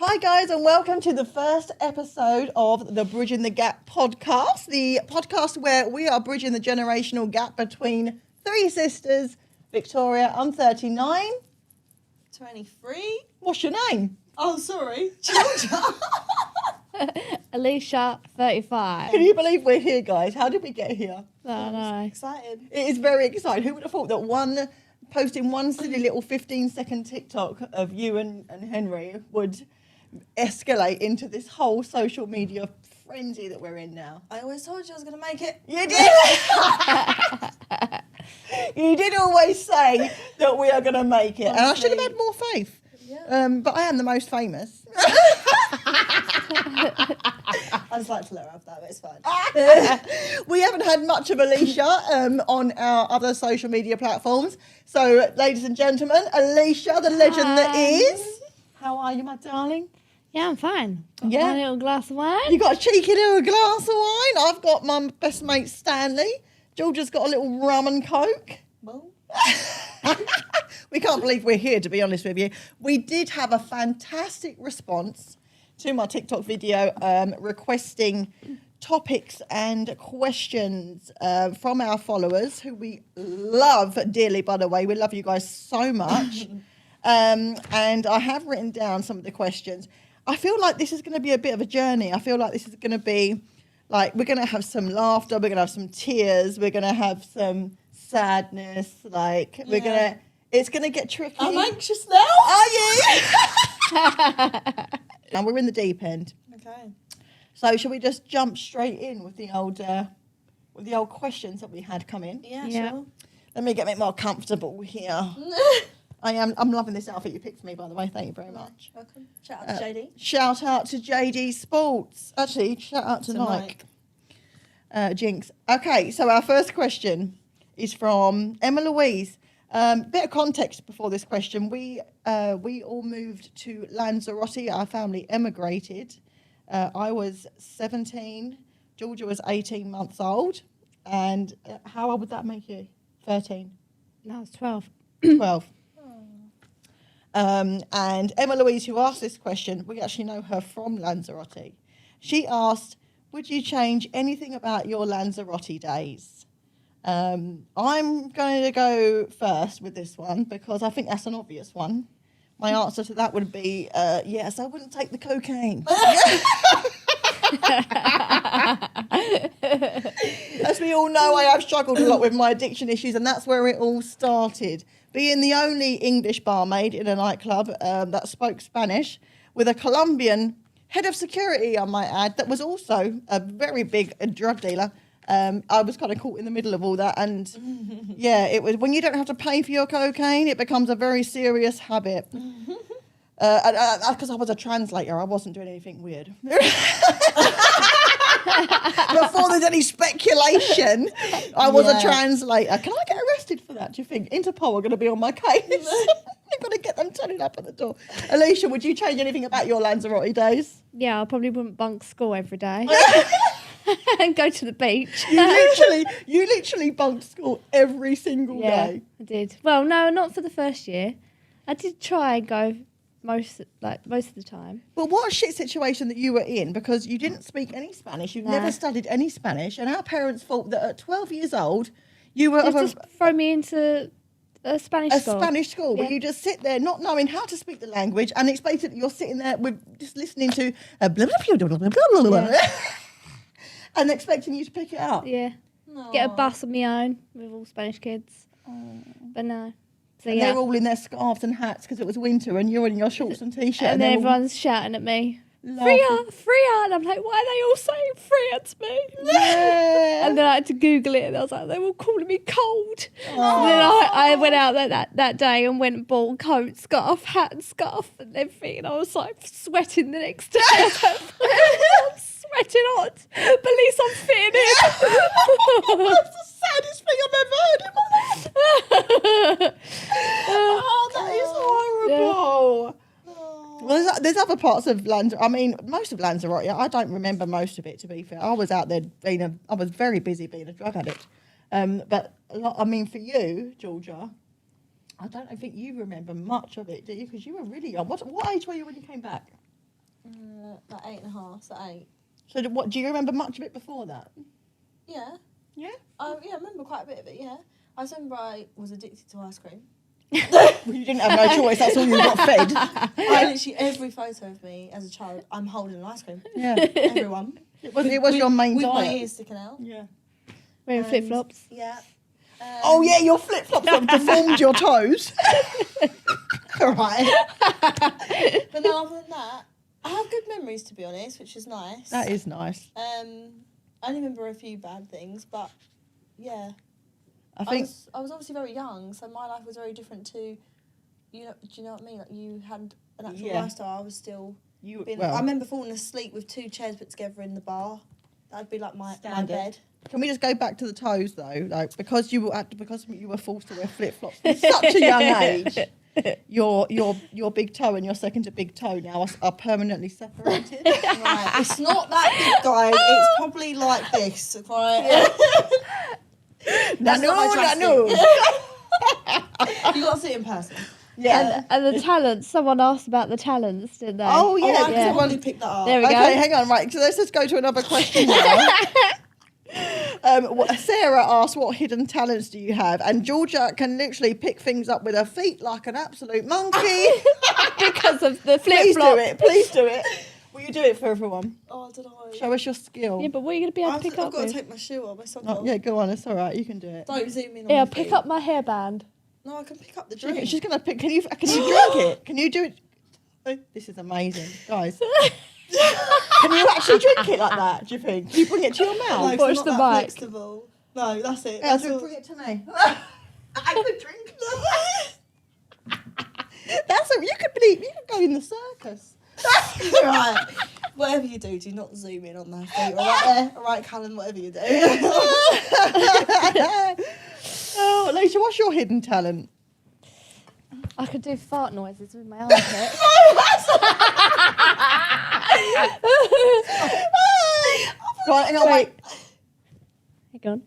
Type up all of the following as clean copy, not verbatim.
Hi guys, and welcome to the first episode of the Bridging the Gap podcast, the podcast where we are bridging the generational gap between three sisters. Victoria, I'm 39. 23. What's your name? Oh, sorry. Georgia. Alicia, 35. Can you believe we're here, guys? How did we get here? I know. Excited. It is very exciting. Who would have thought that posting one silly little 15-second TikTok of you and Henry would escalate into this whole social media frenzy that we're in now? I always told you I was going to make it. You did. You did always say that we are going to make it, and I should have had more faith. Yeah. But I am the most famous. I just like to let her have that, but it's fine. We haven't had much of Alicia on our other social media platforms. So, ladies and gentlemen, Alicia, the legend that is. How are you, my darling? Yeah, I'm fine. Yeah. A little glass of wine. You got a cheeky little glass of wine. I've got my best mate Stanley. Georgia's got a little rum and coke. Well, We can't believe we're here, to be honest with you. We did have a fantastic response to my TikTok video requesting topics and questions from our followers, who we love dearly, by the way. We love you guys so much. And I have written down some of the questions. I feel like this is going to be a bit of a journey. I feel like this is going to be like, we're going to have some laughter, we're going to have some tears, we're going to have some sadness, like we're going to, it's going to get tricky. I'm anxious now. Are you? And we're in the deep end. Okay. So shall we just jump straight in with the old questions that we had come in? Yeah, Yeah. sure. Let me get a bit more comfortable here. I'm loving this outfit you picked for me, by the way. Thank you very much. Welcome. Shout out to JD. Shout out to JD Sports. Actually, shout out to Nike. Jinx. Okay, so our first question is from Emma Louise. Bit of context before this question. We all moved to Lanzarote. Our family emigrated. I was 17. Georgia was 18 months old. And how old would that make you? 13? No, it's 12. 12. And Emma Louise, who asked this question, we actually know her from Lanzarote. She asked, would you change anything about your Lanzarote days? I'm going to go first with this one because I think that's an obvious one. My answer to that would be, yes, I wouldn't take the cocaine. As we all know, I have struggled a lot with my addiction issues, and that's where it all started. Being the only English barmaid in a nightclub that spoke Spanish, with a Colombian head of security, I might add, that was also a very big drug dealer. I was kind of caught in the middle of all that, and yeah, it was when you don't have to pay for your cocaine, it becomes a very serious habit. Because I was a translator, I wasn't doing anything weird. Before there's any speculation, I was a translator. Can I get arrested for that, do you think? Interpol are going to be on my case. I've got to get them turning up at the door. Alicia, would you change anything about your Lanzarote days? Yeah, I probably wouldn't bunk school every day. And go to the beach. You literally bunked school every single day. I did. Well, no, not for the first year. I did try and go most of the time. Well, what a shit situation that you were in, because you didn't speak any Spanish. You've never studied any Spanish, and our parents thought that at 12 years old, you were Just throw me into a Spanish school. Spanish school, where Yeah. you just sit there not knowing how to speak the language, and it's basically you're sitting there with just listening to blah, blah, blah, blah, blah, blah, blah, blah, and expecting you to pick it up. Yeah. Get a bus on my own with all Spanish kids. But no. So And they're all in their scarves and hats because it was winter, and you're in your shorts and t-shirt. and then they're all everyone's shouting at me, laughing. Freya, and I'm like, why are they all saying Freya to me? Yeah. And then I had to Google it, and I was like, they were calling me cold. And then I went out that day and went and bought coats, scarf, hat and scarf and everything, and I was like sweating the next day. I was like, I'm sweating hot, but at least I'm fitting in. That's the saddest thing I've ever heard in my life. Oh, that is horrible. Well, there's other parts of Lanzarote. I mean, most of Lanzarote, I don't remember most of it, to be fair. I was out there I was very busy being a drug addict. But a lot, I mean, for you, Georgia, I don't think you remember much of it, do you? Because you were really young. What age were you when you came back? Like 8.5, so 8. So what, do you remember much of it before that? Yeah. Yeah. I remember quite a bit of it, yeah. I just remember I was addicted to ice cream. Well, you didn't have no choice, that's all you got fed. I literally, every photo of me as a child, I'm holding an ice cream. Yeah. Everyone. It was your main With my diet. ears sticking out. Yeah. Wearing And- flip flops. Yeah. Oh yeah, your flip flops have deformed your toes. All right. But no, other than that, I have good memories, to be honest, which is nice. That is nice. I only remember a few bad things, but yeah. I think I was obviously very young, so my life was very different to, you know, do you know what I mean? Like, you had an actual Yeah. lifestyle. I was still you. being, Well, I remember falling asleep with 2 chairs put together in the bar. That'd be like my Standard. bed. can we just go back to the toes though? Like because you were forced to wear flip flops from such a young age. Your big toe and your second to big toe now are permanently separated. Right. It's not that big, guys. It's probably like this, right? That's not my no. You got to see it in person. Yeah. And the talents. Someone asked about the talents, didn't they? Oh yeah. I because could yeah. probably pick that up. There we Okay, go. hang on. Right, so let's just go to another question now. Sarah asked, "What hidden talents do you have?" And Georgia can literally pick things up with her feet like an absolute monkey. Because of the flip Please do flop. it. Please do it. Will you do it for everyone? Oh, I don't know. Show us your skill. Yeah, but what are you going to be able to I've pick up got to with? take my shoe off, my sock Oh, off. yeah, go on. It's all right. You can do it. Don't zoom in on Yeah, my pick feet. up my hairband. No, I can pick up the Drink it. drink. She's gonna pick. Can you drink it? Can you do it? Oh, this is amazing, guys. Can you actually drink it like that? Do you think? Can you bring it to your No, mouth? 'cause Watch I'm the not that mic. flexible. No, that's it. Yeah, That's so all. bring it to me. I could drink. You could go in the circus. Right. Whatever you do not zoom in on their feet. All right there. All right, Callum, whatever you do. Oh, Alicia, what's your hidden talent? I could do fart noises with my armpit. Right, hang on, wait. Hang on.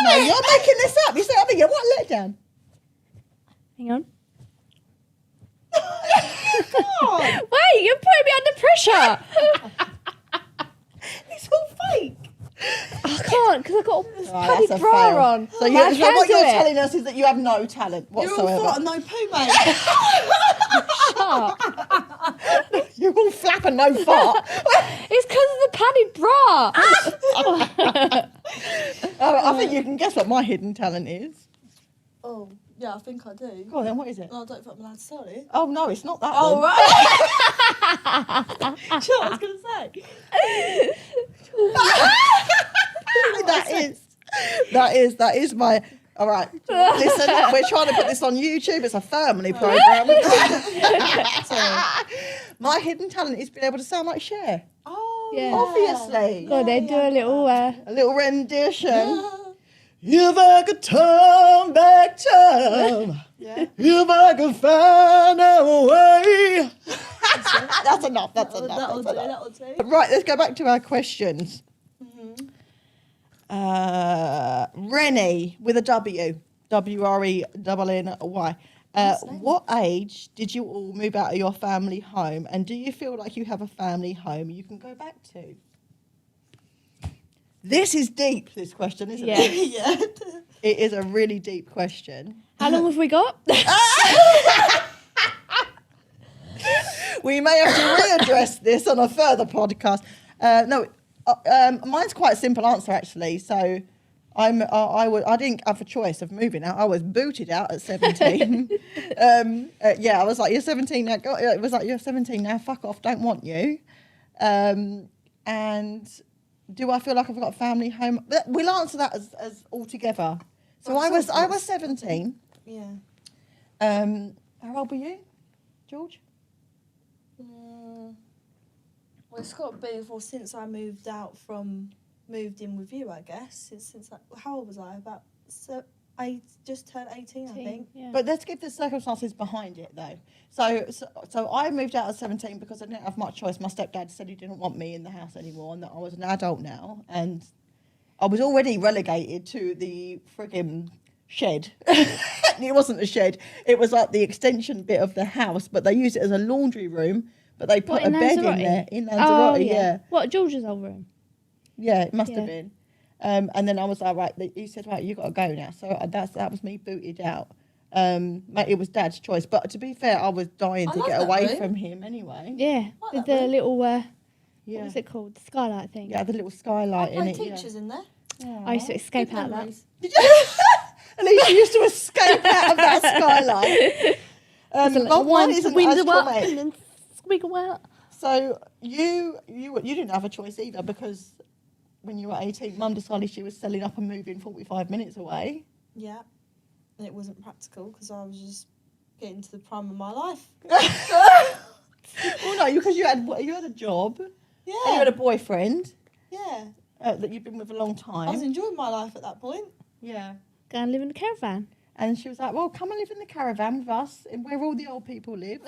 No, you're making this up. You said, I mean, what letdown? Hang on. God, Wait, you're putting me under pressure. it's all fake. I can't because I've got a Right, padded that's a bra fail. on. So, But you, I so can what do you're it. telling us is that you have no talent You're all whatsoever. fart and no poo, mate. Shut up. You're all flap and no fart. It's because of the padded bra. I think you can guess what my hidden talent is. Oh, yeah, I think I do. Go on then, what is it? No, I don't think I'm allowed to tell it. Oh no, it's not that. Oh, one. right. Do you know what I was going to say? that is my. All right, listen, we're trying to put this on YouTube. It's a family program. My hidden talent is being able to sound like Cher. Oh, Yeah. Obviously. Go on then, do a little. A little rendition. Yeah. If I could turn back time, Yeah. if I could find a way. That's enough. That's enough. That'll That's do, enough. that'll do. Right, let's go back to our questions. Mm-hmm. Rennie with a W, WRENNY. Nice name. What age did you all move out of your family home, and do you feel like you have a family home you can go back to? This is deep, this question, isn't Yeah. it? Yeah. It is a really deep question. How long have we got? We may have to readdress this on a further podcast. Mine's quite a simple answer actually. So, I didn't have a choice of moving out. I was booted out at 17. I was like, "You're 17 now." It was like, "You're 17 now. Fuck off. Don't want you." And do I feel like I've got a family home? We'll answer that as all together. So I was 17. Yeah. How old were you, George? Well, it's got to be since I moved in with you, I guess. How old was I? I just turned 18, I think. Yeah. But let's give the circumstances behind it, though. So I moved out at 17 because I didn't have much choice. My stepdad said he didn't want me in the house anymore and that I was an adult now. And I was already relegated to the frigging shed. It wasn't a shed. It was like the extension bit of the house, but they used it as a laundry room But they put What, a in bed in Lanzarote? there in Oh, Lanzarote. yeah. Yeah. What, George's old room? Yeah, it must Yeah. have been. And then I was like, right, he said, right, you got to go now. So that was me booted out. It was Dad's choice. But to be fair, I was dying I to love get that away room. from him anyway. Yeah, like with that the room. little, what Yeah. was it called? The skylight thing. Yeah, the little I skylight in played it. teachers in there. Yeah. I used to escape Good out of that. memories. Did you? At least you used to escape out of that skylight. So, like, Mine wind isn't the window as up traumatic. and then squiggle out. So you didn't have a choice either, because when you were 18, Mum decided she was selling up and moving 45 minutes away. Yeah. And it wasn't practical because I was just getting to the prime of my life. Well, no, because you had a job, and you Yeah. had a boyfriend Yeah. that you'd been with a long I was time. enjoying my life at that point. Yeah. Go and live in a caravan. And she was like, well, come and live in the caravan with us, and where all the old people live.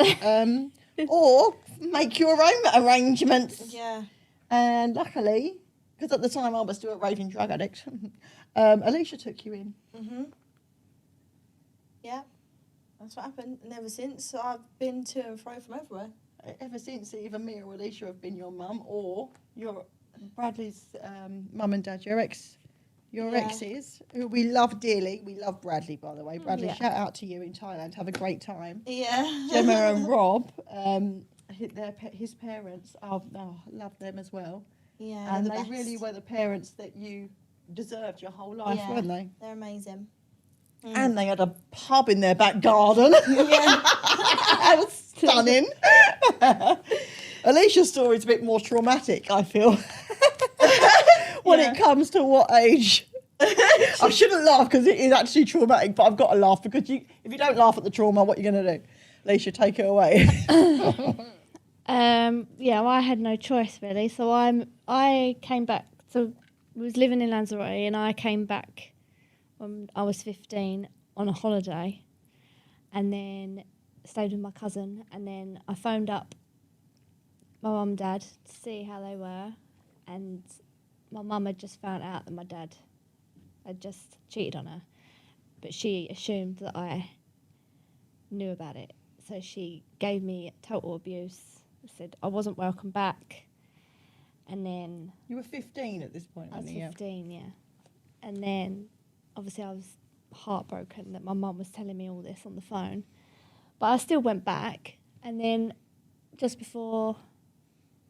Or make your own arrangements. Yeah. And luckily, because at the time I was still a raving drug addict, Alicia took you in. Mhm. Yeah. That's what happened. And ever since, I've been to and fro from everywhere. Ever since, either me or Alicia have been your mum, or your Bradley's mum and dad, your Yeah. exes, who we love dearly. We love Bradley, by the way. Bradley, Yeah. shout out to you in Thailand. Have a great time. Yeah. Gemma and Rob, his parents, love them as well. Yeah. And the they best. really were the parents that you deserved your whole life, Yeah. weren't they? They're amazing. And they had a pub in their back garden. That was stunning. Alicia's story is a bit more traumatic, I feel, when Yeah. it comes to what age. I shouldn't laugh because it is actually traumatic, but I've got to laugh because if you don't laugh at the trauma, what are you going to do? Alicia, take it away. Yeah, well, I had no choice really. So I came back. So I was living in Lanzarote, and I came back when I was 15 on a holiday, and then stayed with my cousin. And then I phoned up my mum and dad to see how they were, and my mum had just found out that my dad had just cheated on her, but she assumed that I knew about it. So she gave me total abuse. Said I wasn't welcome back, and then You were 15 at this point, I was weren't you? 15, yeah. And then obviously I was heartbroken that my mum was telling me all this on the phone, but I still went back. And then just before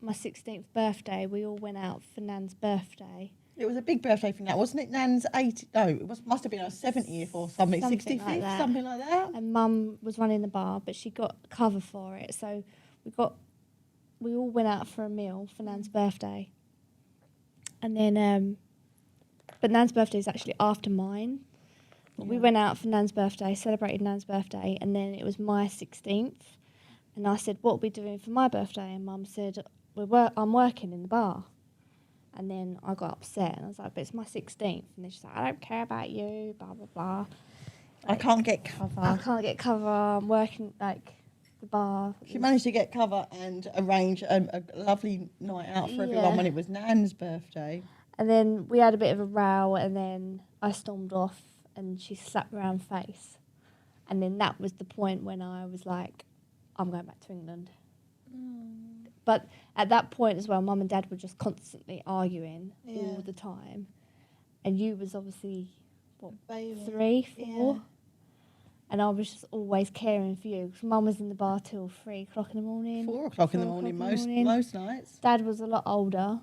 my 16th birthday, we all went out for Nan's birthday. It was a big birthday thing, that wasn't it? Nan's 80. No, must have been her 70th or something, Something 65th, like that. something like that. And Mum was running the bar, but she got cover for it. So we all went out for a meal for Nan's birthday. And then, but Nan's birthday is actually after mine. But we Yeah. went out for Nan's birthday, celebrated Nan's birthday, and then it was my 16th. And I said, what are we doing for my birthday? And Mum said, I'm working in the bar. And then I got upset, and I was like, but it's my 16th. And then she's like, I don't care about you, blah, blah, blah. I can't get cover. I can't get cover. I'm working the bar. She managed to get cover and arrange a lovely night out for everyone Yeah. when it was Nan's birthday. And then we had a bit of a row, and then I stormed off, and she slapped me around the face. And then that was the point when I was like, I'm going back to England. But at that point as well, Mum and Dad were just constantly arguing Yeah. all the time. And you was obviously, Baby. 3, 4? Yeah. And I was just always caring for you. 'Cause Mum was in the bar till 3 o'clock in the morning. 4 o'clock in the 4 morning, o'clock in the most nights. Dad was a lot older.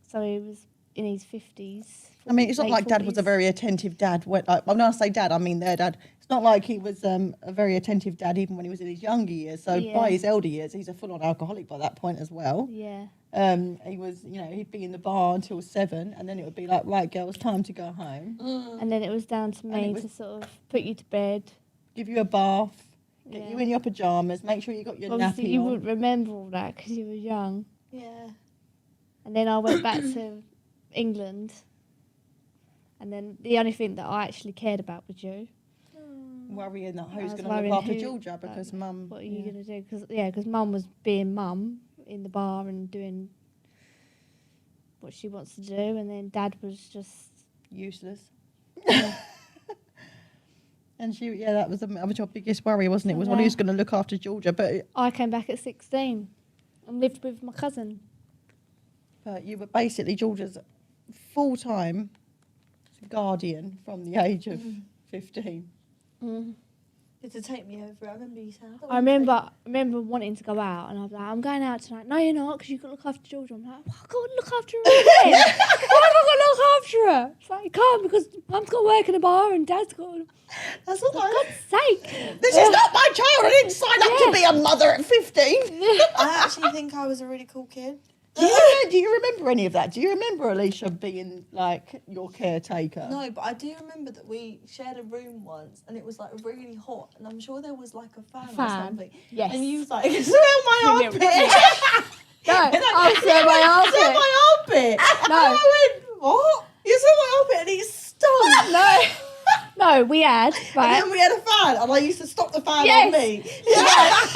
So he was in his 50s. I mean, it's not late like Dad was a 40s. very attentive dad. When I say Dad, I mean their dad. It's not like he was a very attentive dad even when he was in his younger years. So Yeah. by his elder years, he's a full-on alcoholic by that point as well. Yeah. He was, he'd be in the bar until 7, and then it would be like, right, girls, time to go home. And then it was down to And me it was- to sort of put you to bed. Give you a bath, get Yeah. you in your pajamas, make sure you got your Obviously, nappy you on. wouldn't remember all that because you were young. Yeah. And then I went back to England. And then the only thing that I actually cared about was you. Worrying that I who's was going to worrying look after who- Georgia because Mum. What are you going to do? Because Mum was being Mum in the bar and doing what she wants to do. And then Dad was just... Useless. And that was your biggest worry, wasn't it? Was one who's going to look after Georgia, but I came back at 16 and lived with my cousin. you were basically Georgia's full-time guardian from the age of 15. Mm. You had to take me over. I remember you saying. I remember wanting to go out, and I was like, I'm going out tonight. No, you're not, because you've got to look after Georgia. I'm like, well, I've got to look after her again. Why have I got to look after her? It's like, you can't, because Mum's got to work in a bar and Dad's got to... That's what For God's sake. This is not my child. I didn't sign up to be a mother at 15. I actually think I was a really cool kid. Do you remember any of that? Do you remember Alicia being like your caretaker? No, but I do remember that we shared a room once, and it was like really hot, and I'm sure there was like a fan. Or something. Yes. And you was like, Smell my armpit. No, I'll smell my Smell armpit. my armpit. No. And I went, what? You smell my armpit and it stunk. No. No, we had, And right? then we had a fan, and I used to stop the fan Yes. on me. Yeah.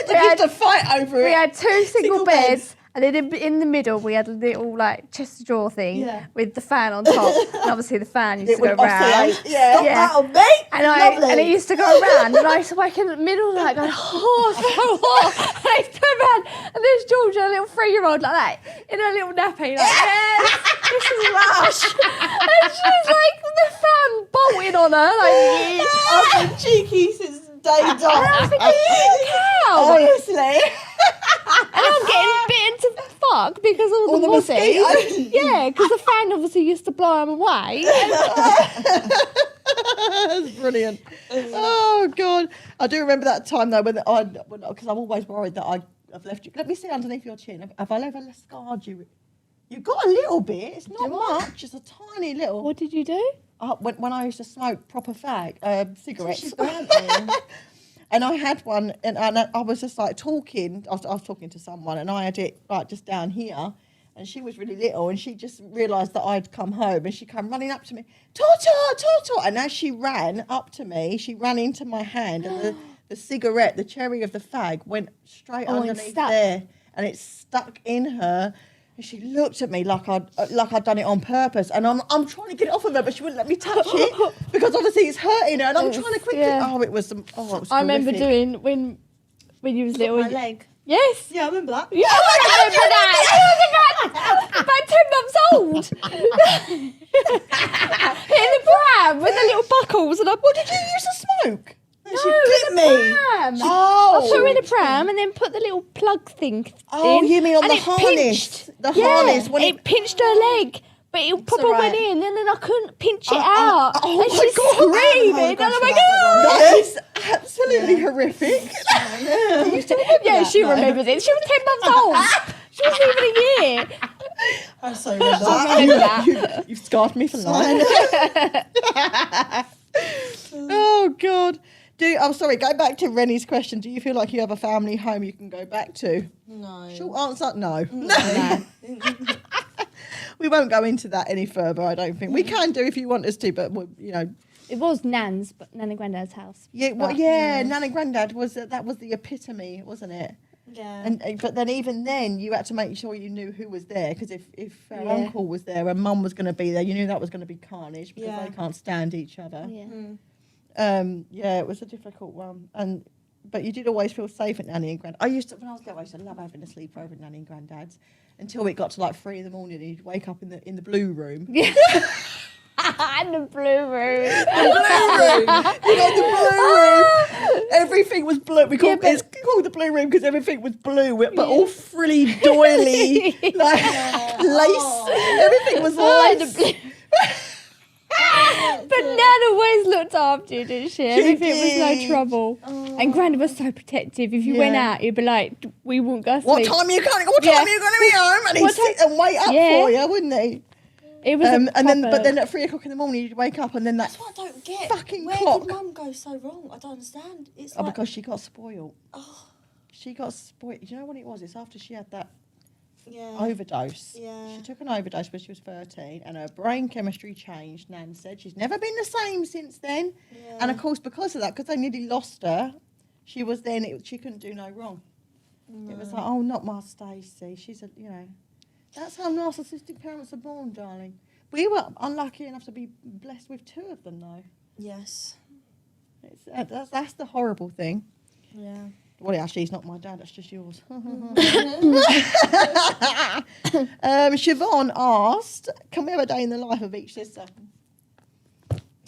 We used to fight over it. We had two single Single beds, beds. and then in the middle we had a little like chest of drawer thing Yeah. with the fan on top. And obviously the fan used It to go would round. oscillate. Yeah. Yeah. that on me. And it used to go around, and I used to wake in the middle of the night going, oh, it's so hot. And I used to turn around, and there's Georgia, a little 3-year-old like that, in her little nappy, like, yes, this is lush. And she's like, the fan bolting on her, like, I've been cheeky since day dot. and I was thinking, you cow. Honestly. And I'm getting bitten to fuck because of all the mosquitoes. mosquitoes. Yeah, because the fan obviously used to blow them away. That's brilliant. Oh God, I do remember that time though because I'm always worried that I've left you. Let me see underneath your chin. Have I ever scarred you? You've got a little bit. It's not much. It's a tiny little. What did you do? When I used to smoke proper cigarettes. She's burnt me. And I had one, and I was just like talking. I was talking to someone, and I had it like just down here. And she was really little, and she just realised that I'd come home, and she came running up to me, Toto. And as she ran up to me, she ran into my hand, and the cigarette, the cherry of the fag, went straight Oh, and underneath stuck. there, and it stuck in her. And she looked at me like I'd done it on purpose, and I'm trying to get it off of her, but she wouldn't let me touch it because obviously it's hurting her, and I'm trying to quickly. Yeah. Oh, it was. It was I remember horrific. doing when you was little. My leg. Yes. Yeah, I remember that. Yeah, I remember that. I was about 10 months old. Hitting the pram with the little buckles, and What did you used to smoke? No, she clipped me. pram. Oh, I put her in a pram and then put the little plug thing Oh, in. you mean on and the it harness? pinched. The Yeah, harness, when it it- pinched her leg. But it proper alright. went in, and then I couldn't pinch it out. oh and my she's God. screaming, Oh, and gosh, I'm like, that "Ah!" That is absolutely horrific. You still remember Yeah, that? she No. remembers it. She was 10 months old. She wasn't even a year. I so remember I that. remember that. You've scarred me for life. Oh God. I'm sorry. Go back to Rennie's question. Do you feel like you have a family home you can go back to? No. Short answer: no. No. We won't go into that any further. I don't think we can do if you want us to, but It was Nan's, but Nan and Granddad's house. yeah, But- Nan and Granddad that was the epitome, wasn't it? Yeah. And but then even then you had to make sure you knew who was there, because if our Yeah. uncle was there and mum was going to be there, you knew that was going to be carnage because Yeah. they can't stand each other. Yeah. It was a difficult one, but you did always feel safe at Nanny and Granddad. When I was little, I used to love having a sleepover at Nanny and Granddad's until it got to like 3 a.m. and you'd wake up in the blue room. Yeah. And the blue room. You know, the blue room. Everything was blue. It's called the blue room because everything was blue, but all frilly, doily, like lace. Everything was Oh, the lace. blue. But Nan always looked after you, didn't she? Everything was no did. trouble. And Grandad was so protective. If you went Yeah. out, he'd be like, we won't go sleep. What time are you coming? What time are you going to be home? And he'd What sit and wait up Yeah. for you, wouldn't he? It was But then at 3 o'clock in the morning, you'd wake up and then That's what I don't get. fucking Where clock. did Mum go so wrong? I don't understand. It's Oh, like, because she got spoiled. oh, She got spoiled. Do you know what it was? It's after she had that yeah. overdose. Yeah. She took an overdose when she was 13 and her brain chemistry changed, Nan said. She's never been the same since then. Yeah. And of course, because of that, because they nearly lost her, she couldn't do no wrong. It was like, oh, not my Stacey. She's that's how narcissistic parents are born, darling. We were unlucky enough to be blessed with 2 of them, though. Yes. That's the horrible thing. Yeah. Well, actually, he's not my dad. That's just yours. Siobhan asked, "Can we have a day in the life of each sister?"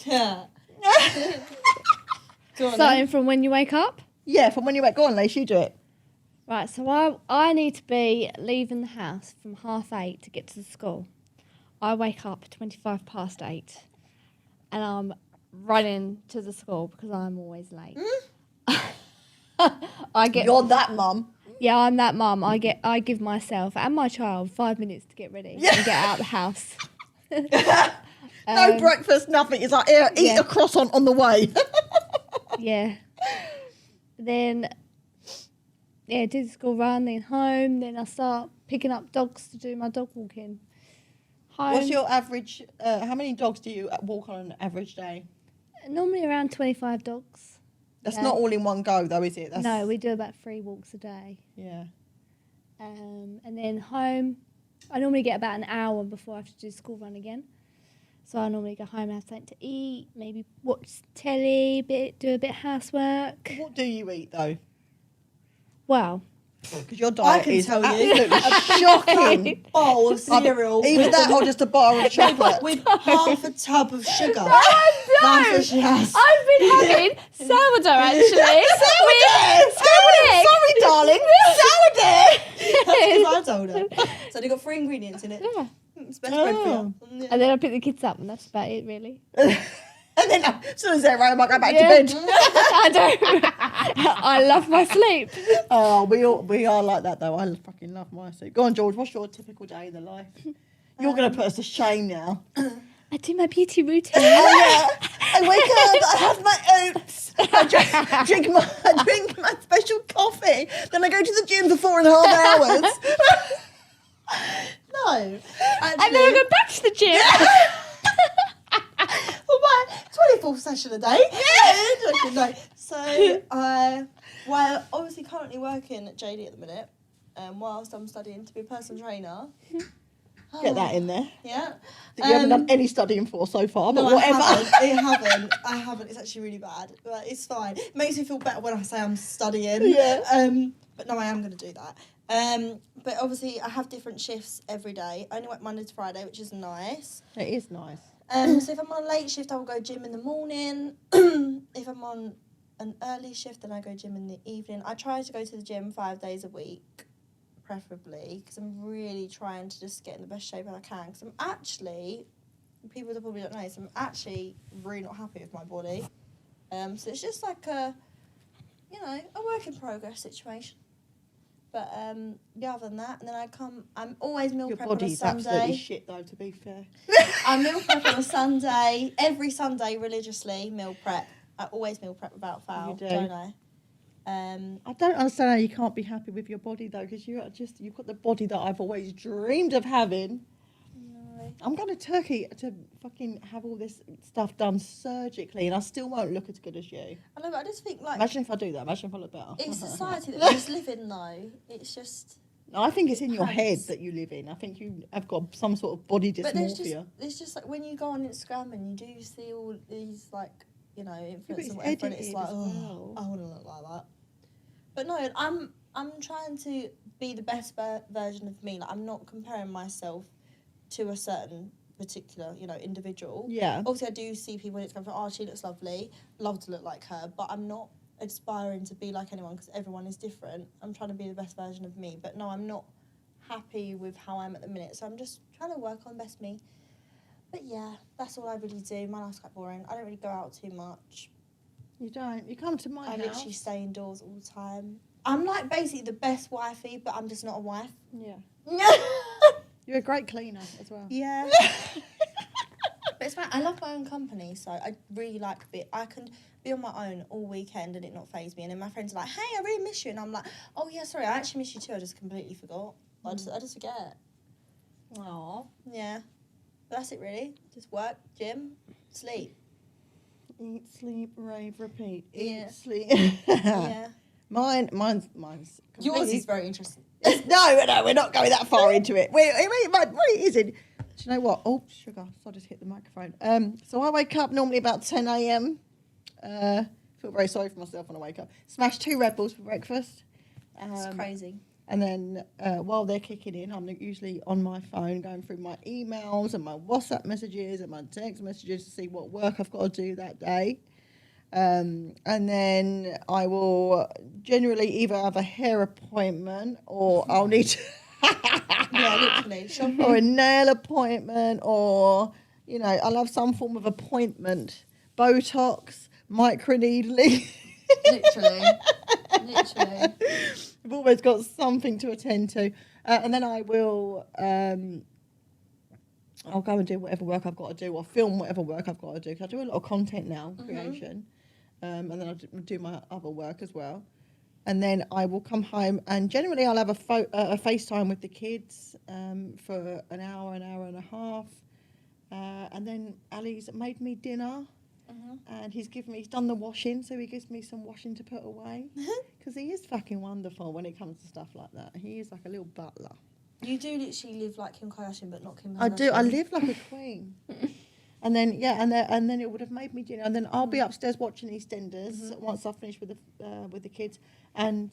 Yeah. Go on, Starting from when you wake up. Yeah, from when you went. Go on, Lace, you do it. Right, so I need to be leaving the house from 8:30 to get to the school. I wake up at 8:25, and I'm running to the school because I'm always late. You're that mum. Yeah, I'm that mum. I give myself and my child 5 minutes to get ready and get out of the house. No breakfast, nothing. It's like, eat a croissant on the way. Yeah. Then, do the school run, then home. Then I start picking up dogs to do my dog walking. Home. What's your average? How many dogs do you walk on an average day? Normally around 25 dogs. That's Yeah. not all in one go, though, is it? No, we do about 3 walks a day. Yeah. And then home, I normally get about an hour before I have to do the school run again. So I normally go home and have something to eat, maybe watch telly, do a bit of housework. What do you eat, though? Well, Because your diet can is tell you. absolutely shocking. bowl of cereal Either that or just a bar of chocolate. with half a tub of sugar. no! That's what she has. I've been having sourdough actually. Sorry, darling. Sourdough. That's what I told her. So they got 3 ingredients in it. Yeah. It's best bread for you. Yeah. And then I pick the kids up, and that's about it, really. And then as soon as they're home, I go back to bed. I don't. I love my sleep. Oh, we are like that, though. I fucking love my sleep. Go on, George. What's your typical day in the life? You're going to put us to shame now. I do my beauty routine. Oh, yeah. I wake up, I have my oats, I drink my special coffee, then I go to the gym for 4.5 hours. No. And then I go back to the gym. Well, my 24th session a day. Yeah. No. So well, obviously currently working at JD at the minute, whilst I'm studying to be a personal trainer. Get that in there. Yeah. That you haven't done any studying for so far, but No, whatever. I haven't. It's actually really bad, but it's fine. It makes me feel better when I say I'm studying. Yeah. But no, I am going to do that. But obviously, I have different shifts every day. I only work Monday to Friday, which is nice. It is nice. So if I'm on a late shift, I will go gym in the morning. If I'm on an early shift, then I go gym in the evening. I try to go to the gym 5 days a week, preferably, because I'm really trying to just get in the best shape I can. Because I'm actually, people that probably don't know this, I'm actually really not happy with my body. So it's just like a work in progress situation. But other than that, and then I'm always meal Your prep on a body's absolutely Sunday. shit, though, to be fair. I meal prep on a Sunday. Every Sunday, religiously, meal prep. I always meal prep without fail, You do. don't I? I don't understand how you can't be happy with your body, though, because you've got the body that I've always dreamed of having. No. I'm going to Turkey to fucking have all this stuff done surgically, and I still won't look as good as you. I know, but I just think, like, Imagine if I do that. Imagine if I look better. it's society that we just live in, though. It's just... No, I think it's in your head Depends. that you live in. I think you have got some sort of body But dysmorphia. it's just like when you go on Instagram and you do see all these, like, influencers it's and whatever, and it's edited like, as well. I want to look like that. But no, I'm trying to be the best version of me. Like, I'm not comparing myself to a certain particular, individual. Yeah. Obviously, I do see people on Instagram from, oh, she looks lovely, love to look like her, but I'm not aspiring to be like anyone because everyone is different. I'm trying to be the best version of me, but no, I'm not happy with how I'm at the minute, so I'm just trying to work on best me. But yeah, that's all I really do. My life's quite boring. I don't really go out too much. You don't. You come to my I house. literally stay indoors all the time. I'm like basically the best wifey, but I'm just not a wife. Yeah. You're a great cleaner as well. Yeah. But it's fine. I love my own company, so I really like it. I can be on my own all weekend and it not faze me. And then my friends are like, hey, I really miss you. And I'm like, oh, yeah, sorry, I actually miss you too. I just completely forgot. I just forget. Aww. Yeah. But that's it, really. Just work, gym, sleep. Eat, sleep, rave, repeat. Yeah. Eat, sleep. Yeah. Mine's Yours completely- is very interesting. No, we're not going that far into it. What it is in. Do you know what? Oh, sugar. So I just hit the microphone. So I wake up normally about 10 a.m. feel very sorry for myself when I wake up. Smash 2 Red Bulls for breakfast. It's crazy. And then while they're kicking in, I'm usually on my phone going through my emails and my WhatsApp messages and my text messages to see what work I've got to do that day. And then I will generally either have a hair appointment or I'll need to Yeah, literally. or a nail appointment or, you know, I'll have some form of appointment. Botox, microneedling. Literally. I've always got something to attend to. And then I will, I'll go and do whatever work I've got to do or film whatever work I've got to do. Because I do a lot of content now, creation. And then I'll do my other work as well. And then I will come home and generally I'll have a FaceTime with the kids for an hour and a half. And then Ali's made me dinner. And he's done the washing, so he gives me some washing to put away. Because he is fucking wonderful when it comes to stuff like that. He is like a little butler. You do literally live like Kim Kardashian, but not Kim Kardashian. I do. I live like a queen. And then and then it would have made me dinner. And then I'll be upstairs watching EastEnders once I've finished with the kids. And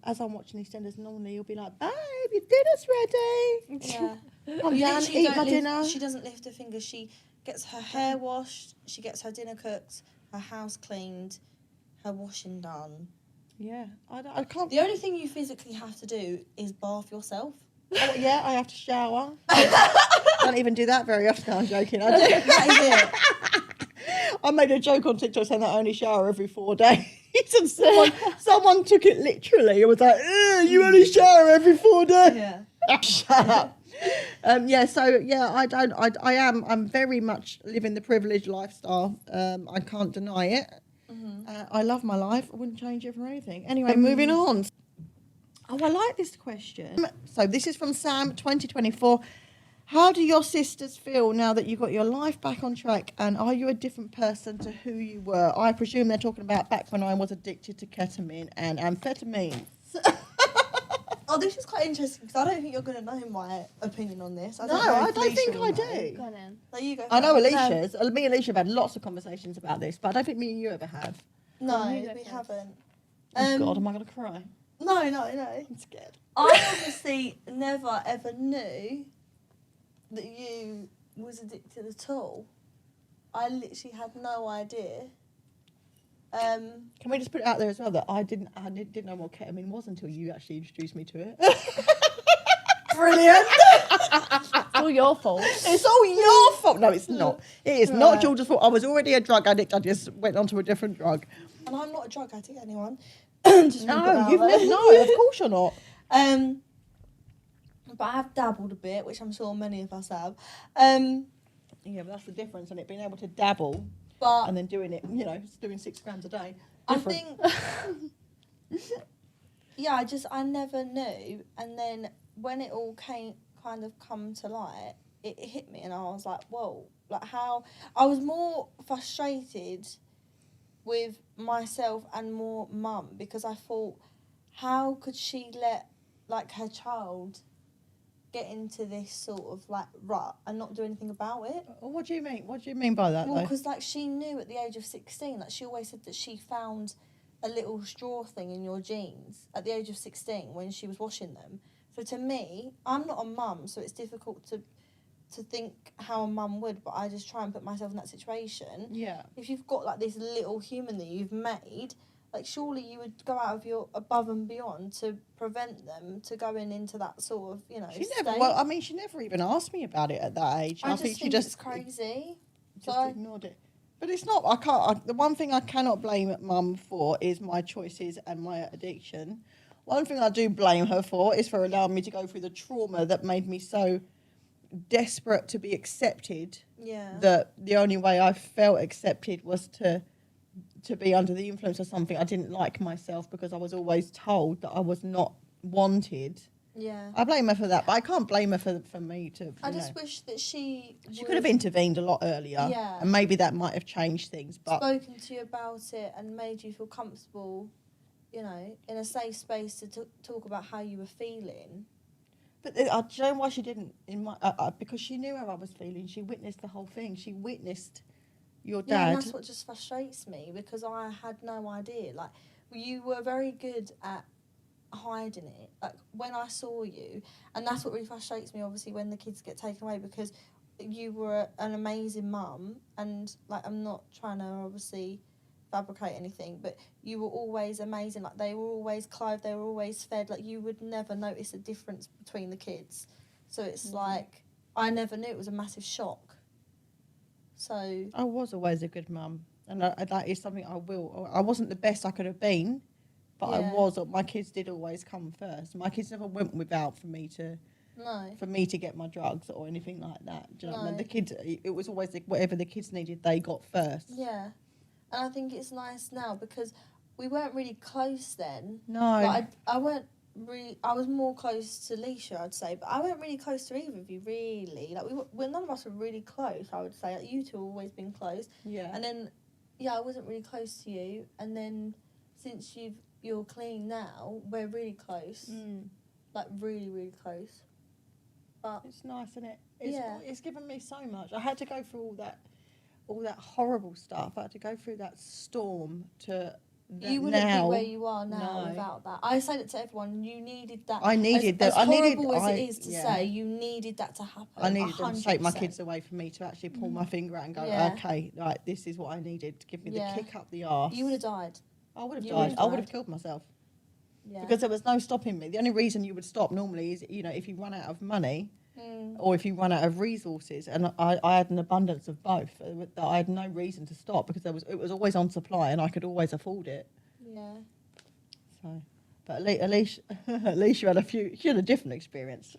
as I'm watching EastEnders, normally you'll be like, "Babe, your dinner's ready." Yeah. I'm You down, literally eat don't my lift- dinner. She doesn't lift a finger. She gets her hair washed. She gets her dinner cooked. Her house cleaned. Her washing done. Yeah, I can't. The only thing you physically have to do is bath yourself. Oh, yeah, I have to shower. Don't even do that very often. I'm joking. I do. That is it. I made a joke on TikTok saying that I only shower every 4 days. And someone took it literally. It was like, you only shower every 4 days. Yeah. Shut up. I'm very much living the privileged lifestyle. I can't deny it. I love my life. I wouldn't change it for anything. Anyway, moving on. Oh, I like this question. So this is from Sam, 2024. How do your sisters feel now that you've got your life back on track, and are you a different person to who you were? I presume they're talking about back when I was addicted to ketamine and amphetamines. Oh, this is quite interesting because I don't think you're going to know my opinion on this. I don't think I do. Go on then. No, you go. I know first. Alicia's. Me and Alicia have had lots of conversations about this, but I don't think me and you ever have. No, you go we first. haven't. Oh, God, am I going to cry? No. I'm scared. I obviously never ever knew that you was addicted at all. I literally had no idea. Can we just put it out there as well that I didn't know what ketamine was until you actually introduced me to it? Brilliant. It's all your fault. It's all your fault. No, it's not. It is not Right. George's fault. I was already a drug addict. I just went on to a different drug. And I'm not a drug addict, anyone. Just wanna put that out You've there. never. No, of course you're not. But I have dabbled a bit, which I'm sure many of us have. Yeah, but that's the difference in it being able to dabble But and then doing it. You know, doing 6 grams a day. I Different. think, yeah, I never knew. And then when it all come to light, it hit me and I was like, whoa, like how, I was more frustrated with myself and more mum because I thought, how could she let like her child get into this sort of like rut and not do anything about it? What do you mean? What do you mean by that, Well, though? because like she knew at the age of 16, like she always said that she found a little straw thing in your jeans at the age of 16 when she was washing them. So to me, I'm not a mum, so it's difficult to think how a mum would, but I just try and put myself in that situation. Yeah. If you've got like this little human that you've made, like surely you would go out of your above and beyond to prevent them to going into that sort of, you know, She state. never. Well, I mean, she never even asked me about it at that age. I think just she think just it's crazy. just So- ignored it. But it's not. I can't. The one thing I cannot blame Mum for is my choices and my addiction. One thing I do blame her for is for allowing me to go through the trauma that made me so desperate to be accepted. Yeah. That the only way I felt accepted was to be under the influence of something I didn't like myself because I was always told that I was not wanted. Yeah. I blame her for that, but I can't blame her for me to. I you just know. wish that she She could have intervened a lot earlier, Yeah. and maybe that might have changed things. But spoken to you about it and made you feel comfortable, you know, in a safe space to talk about how you were feeling. do you know why she didn't? Because she knew how I was feeling. She witnessed the whole thing. She witnessed, your Yeah, and dad. that's what just frustrates me because I had no idea. Like, you were very good at hiding it. Like, when I saw you, and that's what really frustrates me, obviously, when the kids get taken away, because you were an amazing mum, and, like, I'm not trying to, obviously, fabricate anything, but you were always amazing. Like, they were always clothed, they were always fed. Like, you would never notice a difference between the kids. So it's like, I never knew. It was a massive shock. So I was always a good mum, and that is something I will. I wasn't the best I could have been, but I Yeah. was. My kids did always come first. My kids never went without for me to get my drugs or anything like that. Do you know what I mean? No. The kids, it was always whatever the kids needed, they got first. Yeah, and I think it's nice now because we weren't really close then. No. Like, I weren't really. I was more close to Leisha, I'd say, but I weren't really close to either of you, really. Like, none of us were really close, I would say. Like, you two have always been close. Yeah. And then, yeah, I wasn't really close to you. And then, since you're clean now, we're really close. Like, really, really close. But It's nice, isn't it? Yeah. It's given me so much. I had to go through all that horrible stuff. I had to go through that storm to you wouldn't now. be where you are now No. without that. I said it to everyone. You needed that. I needed as that. I needed. horrible as it is to yeah. say, you needed that to happen. I needed them to take my 100%. kids away from me to actually pull my finger out and go, Yeah. okay, like this is what I needed to give me Yeah. the kick up the arse. You would have died. I would have you died. would've I would have died. killed myself Yeah. because there was no stopping me. The only reason you would stop normally is, if you run out of money or if you run out of resources. And I had an abundance of both. That I had no reason to stop because it was always on supply and I could always afford it. Yeah. So, but Alicia had a different experience.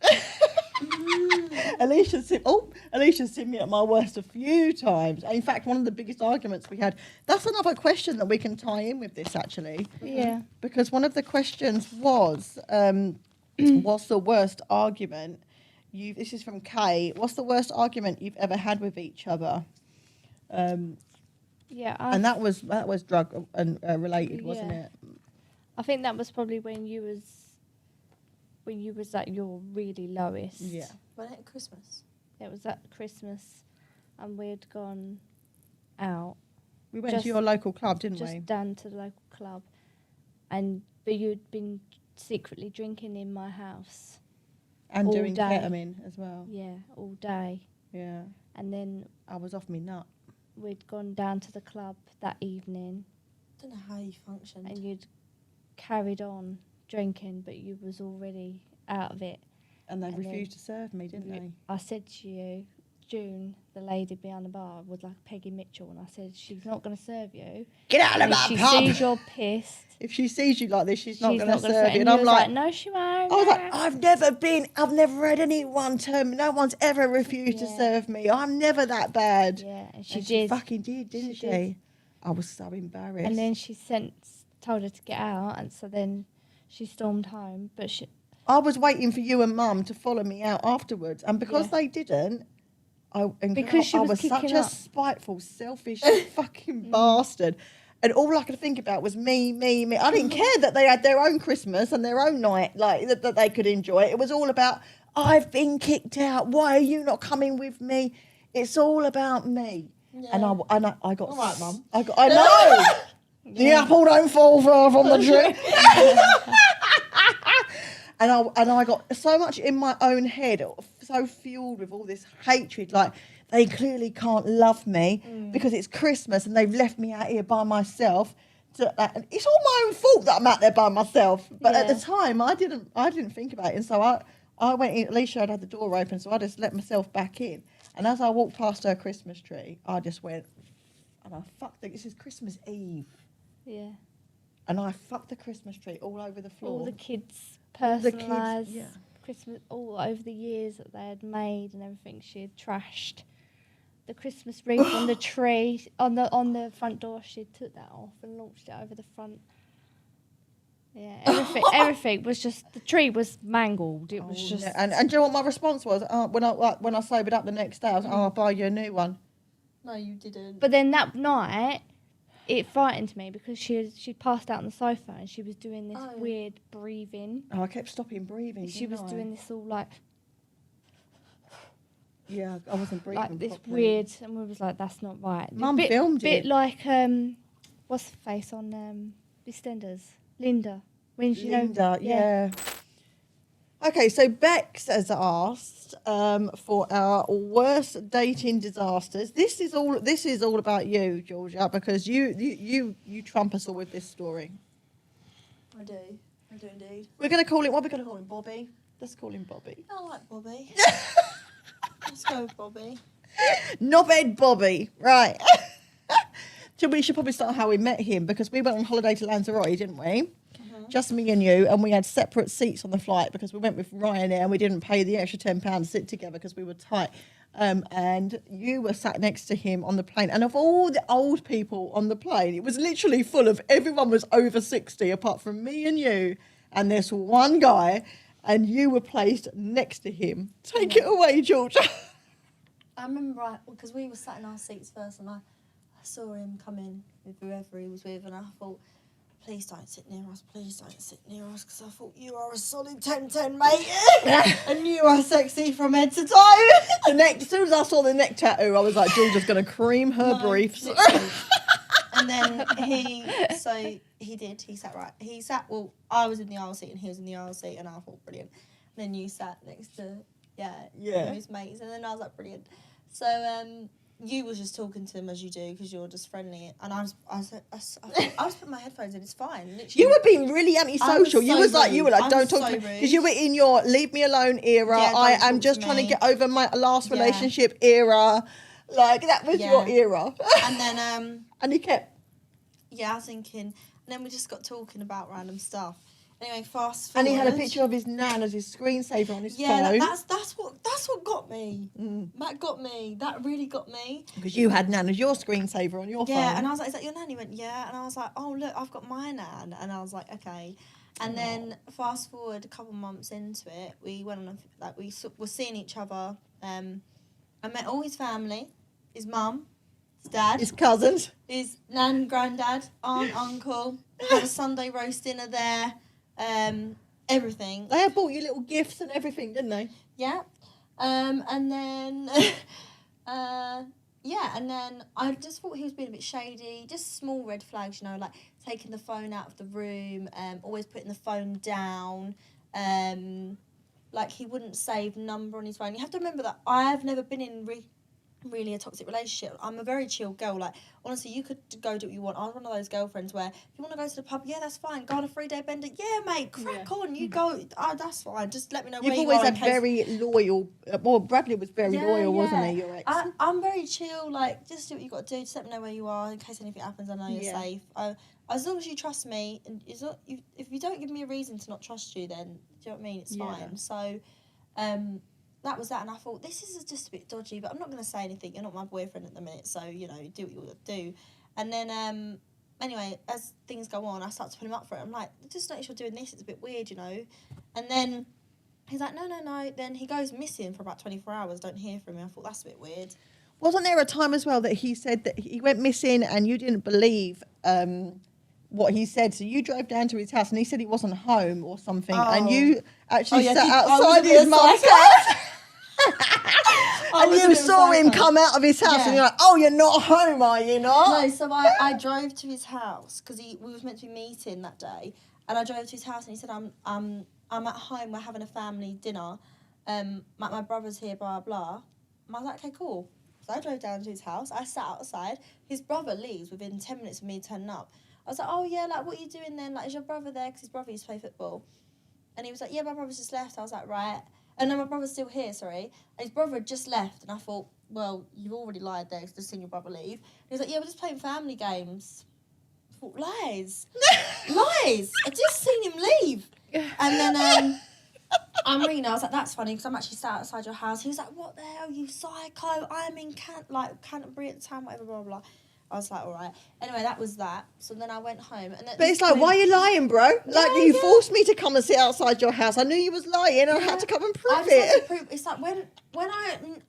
Alicia's seen me at my worst a few times. In fact, one of the biggest arguments we had. That's another question that we can tie in with this actually, Yeah. because one of the questions was, what's the worst argument this is from Kay. What's the worst argument you've ever had with each other? Yeah. And that was drug and related, wasn't Yeah. it? I think that was probably when you was at your really lowest. Yeah. When at Christmas. It was at Christmas, and we'd gone out We went Just- to your local club, didn't just we? down to the local club, but you'd been secretly drinking in my house. And all doing day. ketamine as well. Yeah, all day, Yeah. and then I was off me nut. we'd gone down to the club that evening, I don't know how you functioned. and you'd carried on drinking, but you was already out of it. And they And then- refused to serve me, didn't they? I said to you, June, the lady behind the bar, was like Peggy Mitchell, and I said, she's not going to serve you. Get out If she sees you're pissed, If she sees you like this, she's not she's going to not going to serve serve you. you. And you I'm was like, no, she won't. I was like, I've never had anyone tell me, no one's ever refused to Yeah. serve me. I'm never that bad. Yeah, and she And did. fucking did, didn't She she? did. I was so embarrassed. And then she told her to get out, and so then she stormed home. But I was waiting for you and Mum to follow me out afterwards, and because Yeah. they didn't, Because she I was was such kicking a up. spiteful, selfish fucking bastard, and all I could think about was me. I didn't care that they had their own Christmas and their own night, like that they could enjoy. It was all about I've been kicked out. Why are you not coming with me? It's all about me. Yeah. And I got All right, Mum. I know. The apple don't fall far from the tree. And I got so much in my own head, so fueled with all this hatred, like they clearly can't love me because it's Christmas and they've left me out here by myself. And it's all my own fault that I'm out there by myself. But at the Yeah. time, I didn't think about it, and so I went in. Alicia had the door open, so I just let myself back in. And as I walked past her Christmas tree, I just went, and I fucked it. This is Christmas Eve. yeah, And I fucked the Christmas tree all over the floor. all the kids' the kids, personalised yeah. Christmas all over the years that they had made and everything. She had trashed the Christmas wreath on the tree on the front door. She took that off and launched it over the front. Yeah, everything was just, the tree was mangled. It was Oh, just no. And do you know what my response was when I sobered up the next day? I was like, I'll buy you a new one. No, you didn't. But then that night, it frightened me because she'd passed out on the sofa and she was doing this Oh. weird breathing. Oh, I kept stopping breathing. She was doing this all like, Yeah, I wasn't breathing like this properly. weird, and we was like, that's not right. Mum bit, filmed bit it. like what's the face on EastEnders? Linda. When you know, Linda, yeah. Okay, so Bex has asked for our worst dating disasters. This is all about you, Georgia, because you trump us all with this story. I do indeed. We're gonna call him. What are we gonna call him? Bobby. Let's call him Bobby. I like Bobby. Let's go with Bobby. Knobhead Bobby. Right. So we should probably start how we met him, because we went on holiday to Lanzarote, didn't we? Just me and you, and we had separate seats on the flight because we went with Ryanair and we didn't pay the extra £10 to sit together because we were tight. And you were sat next to him on the plane. And of all the old people on the plane, it was literally full of, everyone was over 60 apart from me and you and this one guy, and you were placed next to him. Take it away, Georgia. I remember because we were sat in our seats first, and I saw him come in with whoever he was with, and I thought, please don't sit near us, because I thought you are a solid 10-10, mate. And you are sexy from head to toe. As soon as I saw the neck tattoo, I was like, Georgia's going to cream her briefs. Literally. And then he sat, well, I was in the aisle seat and he was in the aisle seat, and I thought, brilliant. And then you sat next to, his mates, and then I was like, brilliant. So, you was just talking to him as you do because you're just friendly, and I just put my headphones in. It's fine. Literally. You were being really antisocial. You were like, don't talk so to me, because you were in your leave me alone era. Yeah, I don't am talk just to trying to me. get over my last Yeah. relationship era. Like that was your era. And then And he kept. I was thinking, and then we just got talking about random stuff. Anyway, fast And forward. he had a picture of his nan as his screensaver on his phone. That's what got me. That got me. That really got me. Because you had nan as your screensaver on your phone. Yeah, and I was like, is that your nan? He went, yeah. And I was like, oh, look, I've got my nan. And I was like, okay. And then fast forward a couple months into it, we went on, we were seeing each other. I met all his family, his mum, his dad, his cousins. his nan, granddad, aunt, uncle. Had a Sunday roast dinner there. Everything. They had bought you little gifts and everything, didn't they? Yeah. And then, and then I just thought he was being a bit shady. Just small red flags, like taking the phone out of the room, always putting the phone down, like he wouldn't save number on his phone. You have to remember that I've never been in really a toxic relationship. I'm a very chill girl. Like, honestly, you could go do what you want. I was one of those girlfriends where if you want to go to the pub, yeah, that's fine. Go on a 3-day bender, yeah, mate, crack on. You go, that's fine. Just let me know where You've you always are. had very loyal. Well, Bradley was very loyal, wasn't he? Your ex. I'm very chill. Like, just do what you got to do. Just let me know where you are in case anything happens. I know you're safe. As long as you trust me, and if you don't give me a reason to not trust you, then do you know what I mean? It's fine. So, that was that, and I thought, this is just a bit dodgy, but I'm not going to say anything. You're not my boyfriend at the minute, so, do what you got to do. And then, anyway, as things go on, I start to put him up for it. I'm like, just notice you're doing this. It's a bit weird, And then he's like, no. Then he goes missing for about 24 hours. Don't hear from him. I thought, that's a bit weird. Wasn't there a time as well that he said that he went missing and you didn't believe what he said? So you drove down to his house and he said he wasn't home or something, and you actually sat outside his mum's house. And you saw him come out of his house and you're like, oh, you're not home, are you not? No, so I drove to his house because we was meant to be meeting that day, and I drove to his house and he said, I'm at home, we're having a family dinner, my brother's here, blah, blah. And I was like, okay, cool. So I drove down to his house, I sat outside, his brother leaves within 10 minutes of me turning up. I was like, oh yeah, like, what are you doing then? Like, is your brother there? Because his brother used to play football. And he was like, yeah, my brother's just left. I was like, right. And then my brother's still here, sorry. And his brother had just left. And I thought, well, you've already lied there because I've just seen your brother leave. And he was like, yeah, we're just playing family games. I thought, lies. Lies. I just seen him leave. And then I'm ringing. I was like, that's funny because I'm actually sat outside your house. He was like, what the hell, you psycho? I'm in Canterbury at the time, whatever, blah, blah. I was like, all right. Anyway, that was that. So then I went home. And But it's like, why are you lying, bro? Like, you forced me to come and sit outside your house. I knew you was lying and I had to come and prove it. It's like when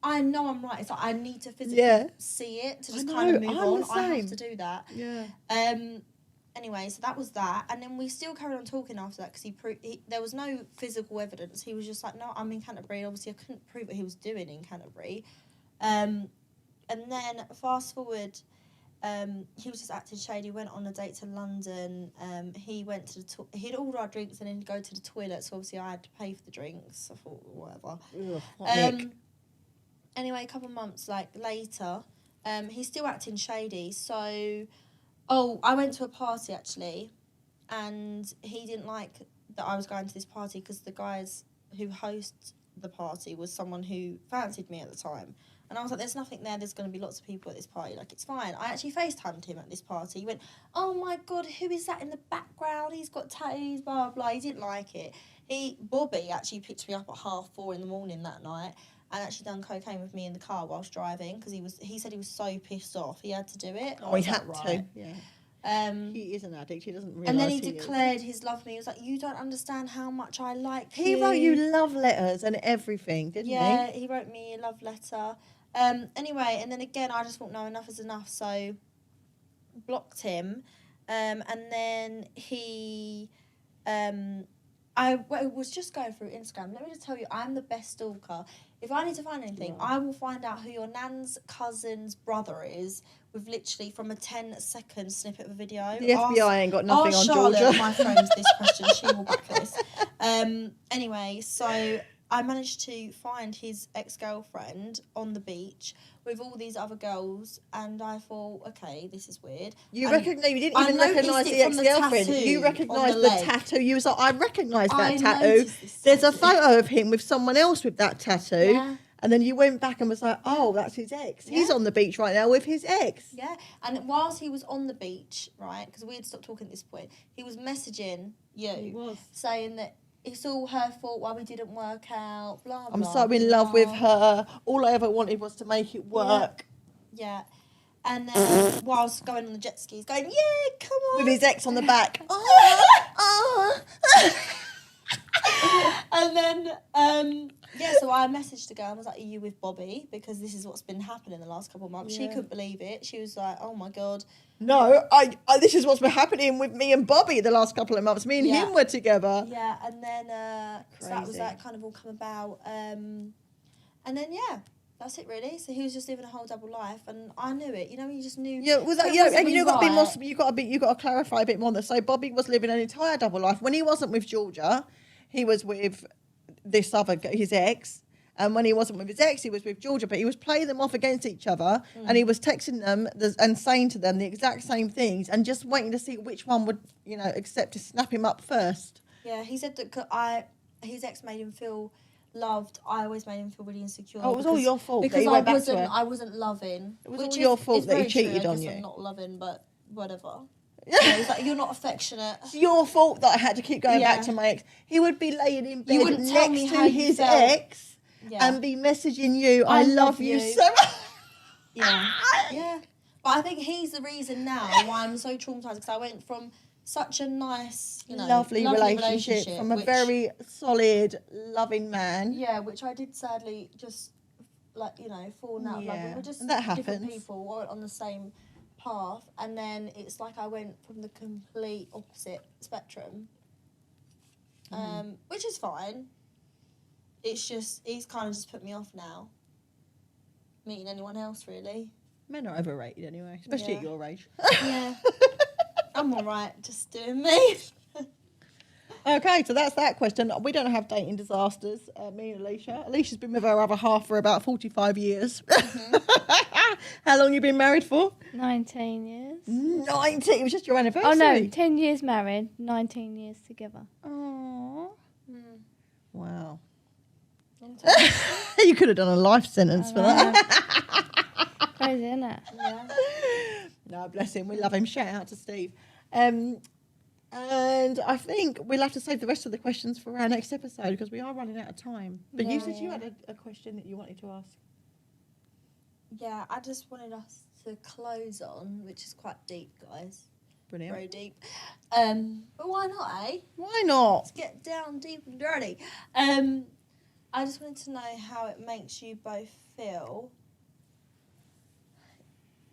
I know I'm right, it's like I need to physically see it to just kind of move on. I have to do that. Yeah. Anyway, so that was that, and then we still carried on talking after that because there was no physical evidence. He was just like, no, I'm in Canterbury. Obviously, I couldn't prove what he was doing in Canterbury. And then fast forward, he was just acting shady. Went on a date to London. He went to he'd order our drinks and then go to the toilet. So obviously, I had to pay for the drinks. I thought whatever. Nick. Anyway, a couple of months later, he's still acting shady. So. I went to a party actually, and he didn't like that I was going to this party because the guys who host the party was someone who fancied me at the time. And I was like, there's nothing there, there's going to be lots of people at this party, like, it's fine. I actually FaceTimed him at this party. He went, oh my God, who is that in the background? He's got tattoos, blah, blah. He didn't like it. Bobby actually picked me up at 4:30 in the morning that night and actually done cocaine with me in the car whilst driving because he said he was so pissed off. He had to do it. Oh, he had right. to. Yeah. He is an addict. He doesn't realise. And then he declared his love for me. He was like, "You don't understand how much I like you." He wrote you love letters and everything, didn't he? Yeah, he wrote me a love letter. Anyway, and then again, I just thought, no, enough is enough. So blocked him. And then I was just going through Instagram. Let me just tell you, I'm the best stalker. If I need to find anything, I will find out who your nan's cousin's brother is with literally from a 10-second snippet of a video. The FBI ain't got nothing on Charlotte, Georgia. my friend, this question. She will back this. Anyway, so I managed to find his ex-girlfriend on the beach with all these other girls, and I thought, okay, this is weird. You And didn't even I recognise noticed the it from the ex-girlfriend. tattoo You on recognised the the leg. tattoo. You was like, I recognise that I tattoo. noticed this There's a tattoo. photo of him with someone else with that tattoo. Yeah. And then you went back and was like, oh, that's his ex. He's Yeah. on the beach right now with his ex. Yeah, and whilst he was on the beach, right, because we had stopped talking at this point, he was messaging you, was. saying that it's all her fault why we didn't work out, blah, blah. I'm so in love with blah. her. All I ever wanted was to make it work. Yeah. And then whilst going on the jet skis, going, yeah, come on. With his ex on the back. And then, so I messaged the girl and was like, are you with Bobby? Because this is what's been happening the last couple of months. She Yeah. couldn't believe it. She was like, oh my God. No, I this is what's been happening with me and Bobby the last couple of months. Me and Yeah. him were together. Yeah, and then so that was Crazy. like kind of all come about. And then that's it really. So he was just living a whole double life, and I knew it. You know, you just knew. Yeah, was that, it yeah, wasn't and you really got to be more. right. You got to clarify a bit more. So Bobby was living an entire double life. When he wasn't with Georgia, he was with this other his ex, and when he wasn't with his ex, he was with Georgia. But he was playing them off against each other, and he was texting them and saying to them the exact same things, and just waiting to see which one would accept to snap him up first. Yeah, he said that his ex made him feel loved. I always made him feel really insecure. Oh, it was all your fault that because he I went back to her. wasn't loving. It was which all is- your fault is that he very true. cheated I on guess you. I'm not loving, but whatever. Yeah, he's like, you're not affectionate. It's your fault that I had to keep going back Yeah. to my ex. He would be laying in bed wouldn't tell me next how to you his felt. ex Yeah. and be messaging you, I love you so much. Yeah. Yeah. But I think he's the reason now why I'm so traumatized, because I went from such a nice, Lovely relationship from a which- very solid, loving man. Yeah, which I did sadly just, falling out of love. Yeah, We were just and that different happens. people, weren't on the same path, and then it's like I went from the complete opposite spectrum, which is fine. It's just, he's kind of just put me off now, meeting anyone else, really. Men are overrated anyway, especially at Yeah. your age. Yeah. I'm all right, just doing me. Okay, so that's that question. We don't have dating disasters, me and Alicia. Alicia's been with her other half for about 45 years. How long you been married for? 19 years. 19. It was just your anniversary. Oh no, 10 years married, 19 years together. Oh. Wow. Long time. You could have done a life sentence for that. Crazy, isn't it? Yeah. No, bless him. We love him. Shout out to Steve. And I think we'll have to save the rest of the questions for our next episode because we are running out of time. But you said you had a question that you wanted to ask. Yeah, I just wanted us to close on, which is quite deep, guys. Brilliant. Very deep. But why not, eh? Why not? Let's get down deep and dirty. I just wanted to know how it makes you both feel,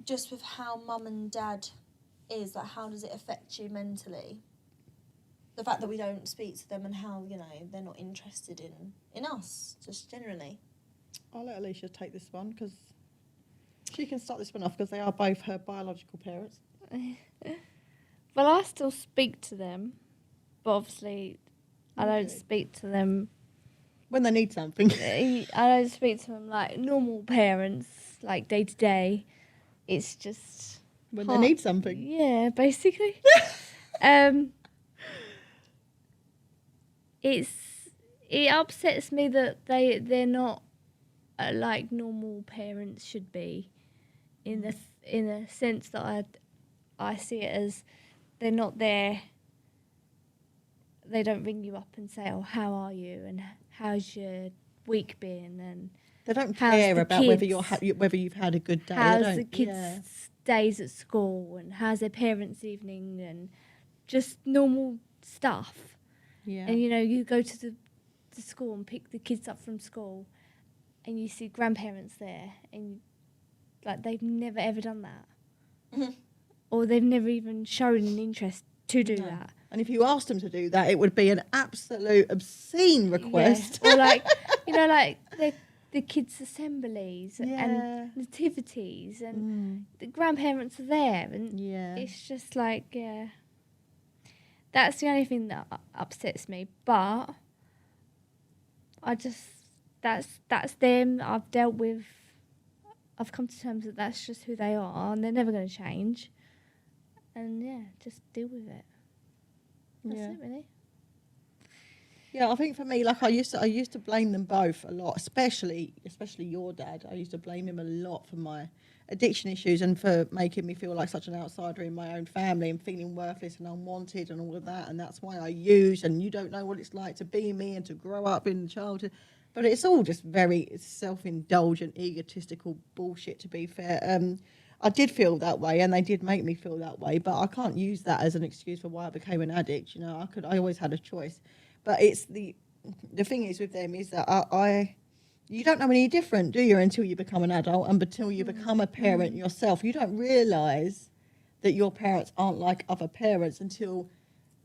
just with how mum and dad is like, how does it affect you mentally? The fact that we don't speak to them and how, you know, they're not interested in us, just generally. I'll let Alicia take this one because she can start this one off because they are both her biological parents. Well, I still speak to them, but obviously I don't Okay. speak to them. When they need something. I don't speak to them like normal parents, like day to day. It's just When they need something. Yeah, basically. It upsets me that they're not like normal parents should be, in the sense that I see it as they're not there. They don't ring you up and say, "Oh, how are you?" and "How's your week been?" and They don't How's care the about whether kids? whether you've had a good day. They how's don't, the kids' yeah. days at school and how's their parents' evening and just normal stuff. Yeah. And you know, you go to the school and pick the kids up from school, and you see grandparents there, and like they've never ever done that, or they've never even shown an interest to do No. that. And if you asked them to do that, it would be an absolute obscene request. Yeah. Or like, you know, like the kids' assemblies Yeah. and nativities, and the grandparents are there, and Yeah. it's just like, yeah. That's the only thing that upsets me, but I just that's them. I've come to terms that that's just who they are, and they're never going to change. And yeah, just deal with it. That's Yeah. it, really. Yeah, I think for me, like I used to blame them both a lot, especially your dad. I used to blame him a lot for my addiction issues and for making me feel like such an outsider in my own family and feeling worthless and unwanted and all of that. And that's why I used, and you don't know what it's like to be me and to grow up in childhood. But it's all just very self-indulgent, egotistical bullshit, to be fair. I did feel that way, and they did make me feel that way, but I can't use that as an excuse for why I became an addict. You know, I always had a choice. But it's the thing is with them is that you don't know any different, do you, until you become an adult and until you become a parent yourself. You don't realise that your parents aren't like other parents until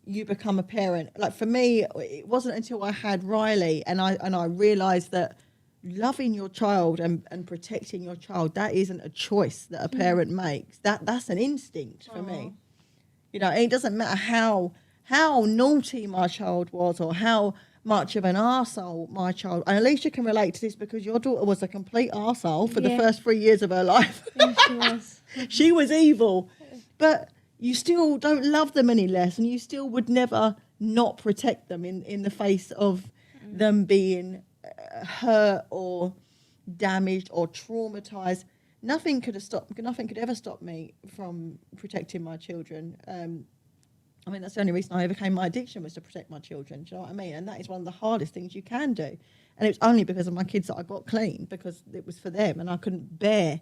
you become a parent. Like for me, it wasn't until I had Riley and I realised that loving your child and protecting your child, that isn't a choice that a parent makes. That's an instinct for me. You know, and it doesn't matter how naughty my child was or how much of an arsehole my child. And Alicia can relate to this because your daughter was a complete arsehole for the Yeah. first 3 years of her life. Yeah, she was. She was evil. But you still don't love them any less, and you still would never not protect them in the face of them being hurt or damaged or traumatized. Nothing could ever stop me from protecting my children. I mean, that's the only reason I overcame my addiction, was to protect my children. Do you know what I mean? And that is one of the hardest things you can do. And it was only because of my kids that I got clean, because it was for them, and I couldn't bear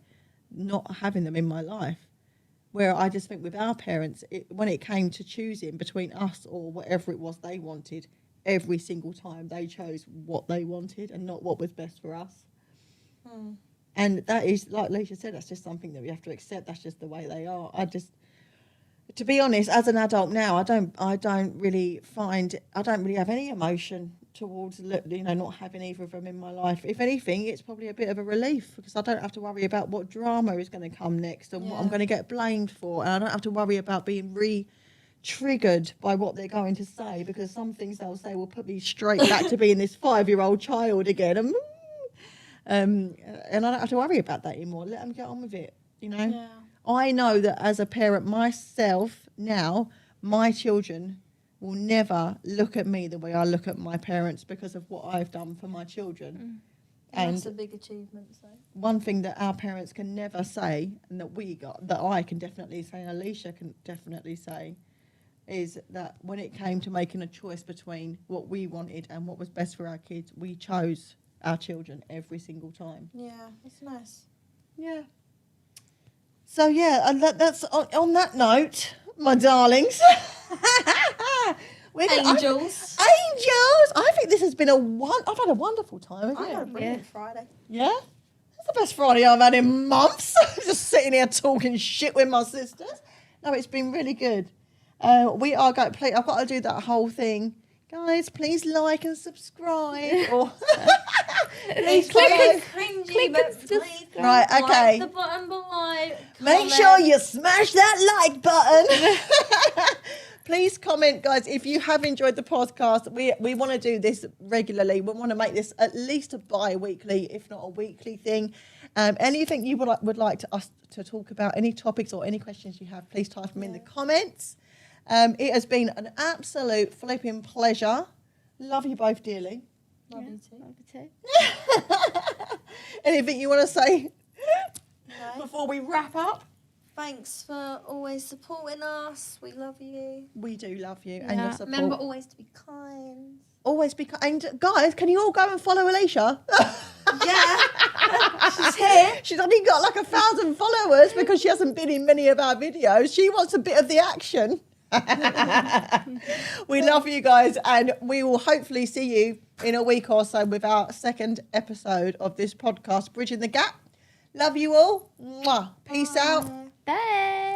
not having them in my life. Where I just think with our parents, when it came to choosing between us or whatever it was they wanted, every single time they chose what they wanted and not what was best for us. And that is, like Alicia said, that's just something that we have to accept. That's just the way they are. To be honest, as an adult now, I don't really have any emotion towards, you know, not having either of them in my life. If anything, it's probably a bit of a relief because I don't have to worry about what drama is going to come next and what I'm going to get blamed for, and I don't have to worry about being triggered by what they're going to say, because some things they'll say will put me straight back to being this 5-year-old child again. And I don't have to worry about that anymore. Let them get on with it, you know. Yeah. I know that as a parent myself now, my children will never look at me the way I look at my parents because of what I've done for my children. And That's a big achievement, so. one thing that our parents can never say, and that I can definitely say, and Alicia can definitely say, is that when it came to making a choice between what we wanted and what was best for our kids, we chose our children every single time. Yeah, that's nice. Yeah. So yeah, and that's on that note, my darlings. Angels. Angels. I think this has been I've had a wonderful time. I had a Haven't you? brilliant Friday. Yeah. That's the best Friday I've had in months. Just sitting here talking shit with my sisters. No, it's been really good. We are going. I've got to do that whole thing, guys. Please like and subscribe. Or please Click follow. and- Cringy, click but and please Right, okay. like the button below. Make comment. sure you smash that like button. Please comment, guys, if you have enjoyed the podcast. We want to do this regularly. We want to make this at least a bi-weekly, if not a weekly thing. Anything you would like us to talk about, any topics or any questions you have, please type them in the comments. It has been an absolute flipping pleasure. Love you both dearly. Love you too. Love you too. Anything you want to say No. before we wrap up? Thanks for always supporting us. We love you. We do love you and your Yeah. support. Remember always to be kind. Always be kind. And guys, can you all go and follow Alicia? Yeah. She's here. She's only got like 1,000 followers because she hasn't been in many of our videos. She wants a bit of the action. We love you guys, and we will hopefully see you in a week or so with our second episode of this podcast, Bridging the Gap. Love you all. Mwah. Peace out. Bye.